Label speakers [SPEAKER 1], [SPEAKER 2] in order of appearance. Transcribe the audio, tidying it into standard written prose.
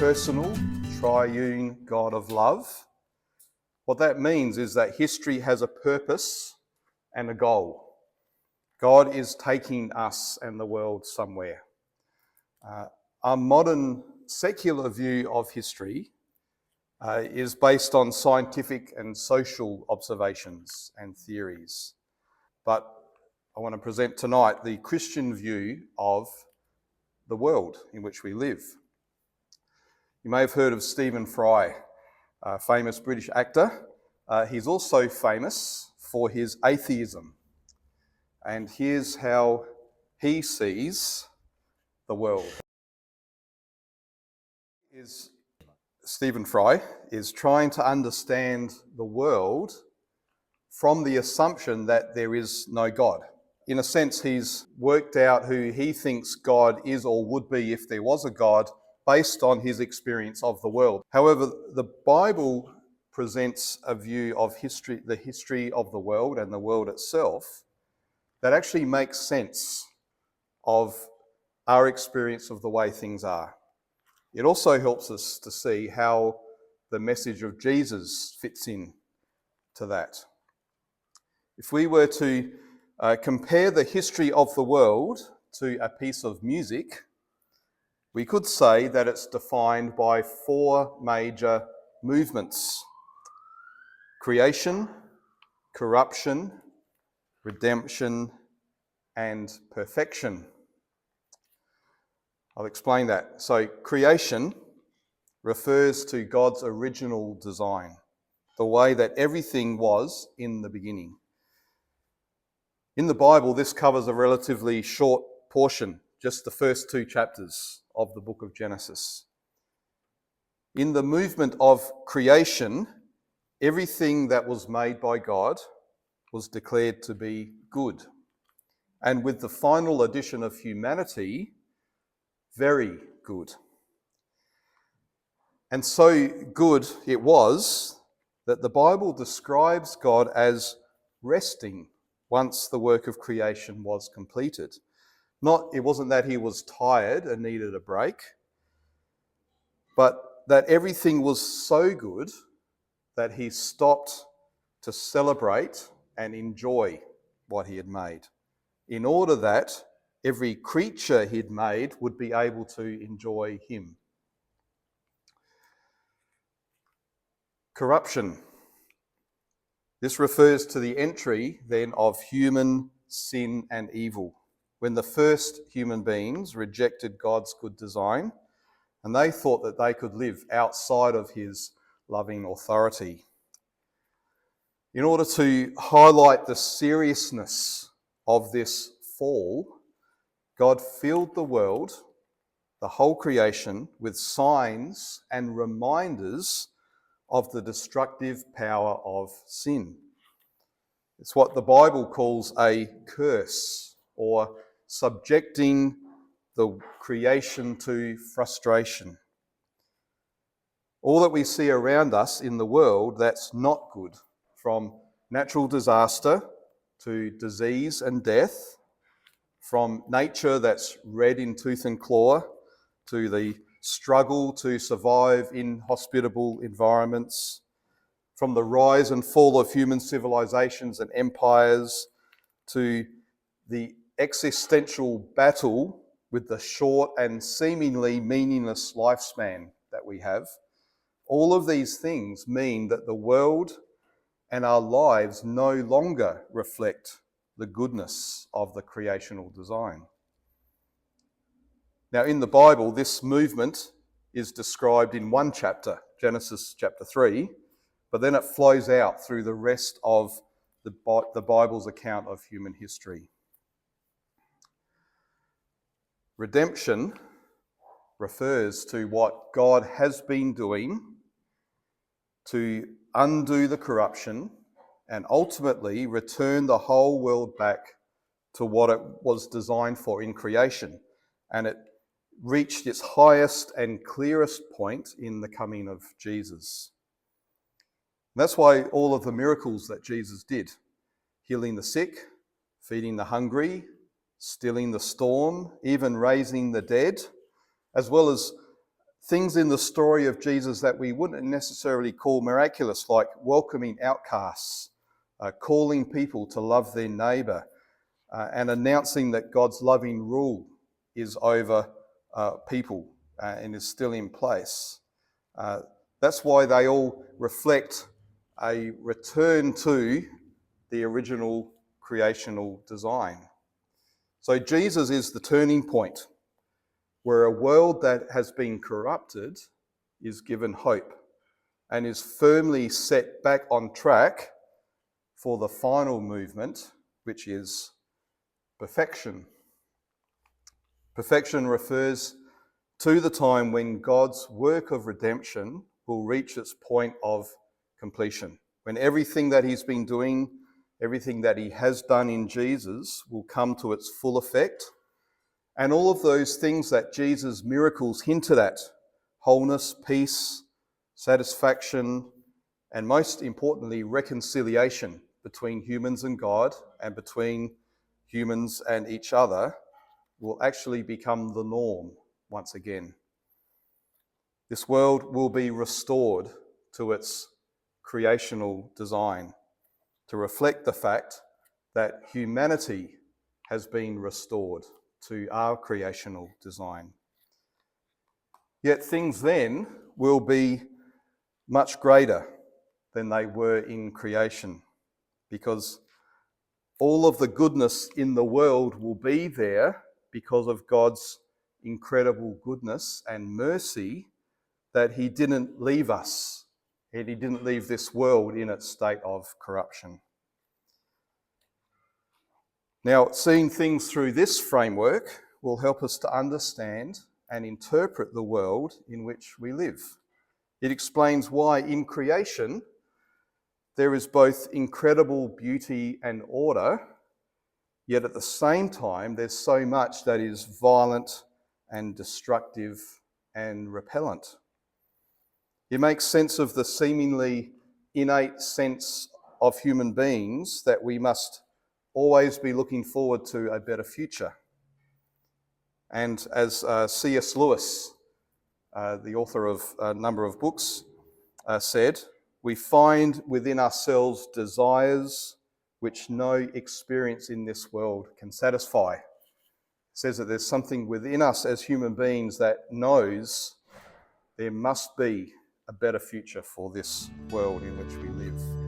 [SPEAKER 1] personal, triune God of love. What that means is that history has a purpose and a goal. God is taking us and the world somewhere. Our modern secular view of history is based on scientific and social observations and theories. But I want to present tonight the Christian view of the world in which we live. You may have heard of Stephen Fry, a famous British actor. He's also famous for his atheism. And here's how he sees the world. Stephen Fry is trying to understand the world from the assumption that there is no God. In a sense, he's worked out who he thinks God is or would be if there was a God based on his experience of the world. However, the Bible presents a view of history, the history of the world and the world itself, that actually makes sense of our experience of the way things are. It also helps us to see how the message of Jesus fits in to that. If we were to compare the history of the world to a piece of music, we could say that it's defined by four major movements: creation, corruption, redemption, and perfection. I'll explain that. So creation refers to God's original design, the way that everything was in the beginning. In the Bible, this covers a relatively short portion, just the first 2 chapters of the book of Genesis. In the movement of creation, everything that was made by God was declared to be good. And with the final addition of humanity, very good. And so good it was that the Bible describes God as resting once the work of creation was completed. It wasn't that he was tired and needed a break, but that everything was so good that he stopped to celebrate and enjoy what he had made, in order that every creature he'd made would be able to enjoy him. Corruption. This refers to the entry then of human sin and evil, when the first human beings rejected God's good design and they thought that they could live outside of his loving authority. In order to highlight the seriousness of this fall, God filled the world, the whole creation, with signs and reminders of the destructive power of sin. It's what the Bible calls a curse, or subjecting the creation to frustration. All that we see around us in the world that's not good, from natural disaster to disease and death, from nature that's red in tooth and claw to the struggle to survive in hospitable environments, from the rise and fall of human civilizations and empires to the existential battle with the short and seemingly meaningless lifespan that we have. All of these things mean that the world and our lives no longer reflect the goodness of the creational design. Now, in the Bible, this movement is described in one chapter, Genesis chapter 3, but then it flows out through the rest of the Bible's account of human history. Redemption refers to what God has been doing to undo the corruption and ultimately return the whole world back to what it was designed for in creation. And it reached its highest and clearest point in the coming of Jesus. And that's why all of the miracles that Jesus did, healing the sick, feeding the hungry, stilling the storm, even raising the dead, as well as things in the story of Jesus that we wouldn't necessarily call miraculous, like welcoming outcasts, calling people to love their neighbour, and announcing that God's loving rule is over people and is still in place. That's why they all reflect a return to the original creational design. So Jesus is the turning point, where a world that has been corrupted is given hope and is firmly set back on track for the final movement, which is perfection. Perfection refers to the time when God's work of redemption will reach its point of completion, when everything that he's been doing, everything that he has done in Jesus will come to its full effect. And all of those things that Jesus' miracles hinted at, wholeness, peace, satisfaction, and most importantly, reconciliation between humans and God and between humans and each other, will actually become the norm once again. This world will be restored to its creational design to reflect the fact that humanity has been restored to our creational design. Yet things then will be much greater than they were in creation, because all of the goodness in the world will be there because of God's incredible goodness and mercy, that he didn't leave us, and he didn't leave this world in its state of corruption. Now, seeing things through this framework will help us to understand and interpret the world in which we live. It explains why in creation there is both incredible beauty and order, yet at the same time there's so much that is violent and destructive and repellent. It makes sense of the seemingly innate sense of human beings that we must always be looking forward to a better future. And as C.S. Lewis, the author of a number of books, said, we find within ourselves desires which no experience in this world can satisfy. It says that there's something within us as human beings that knows there must be a better future for this world in which we live.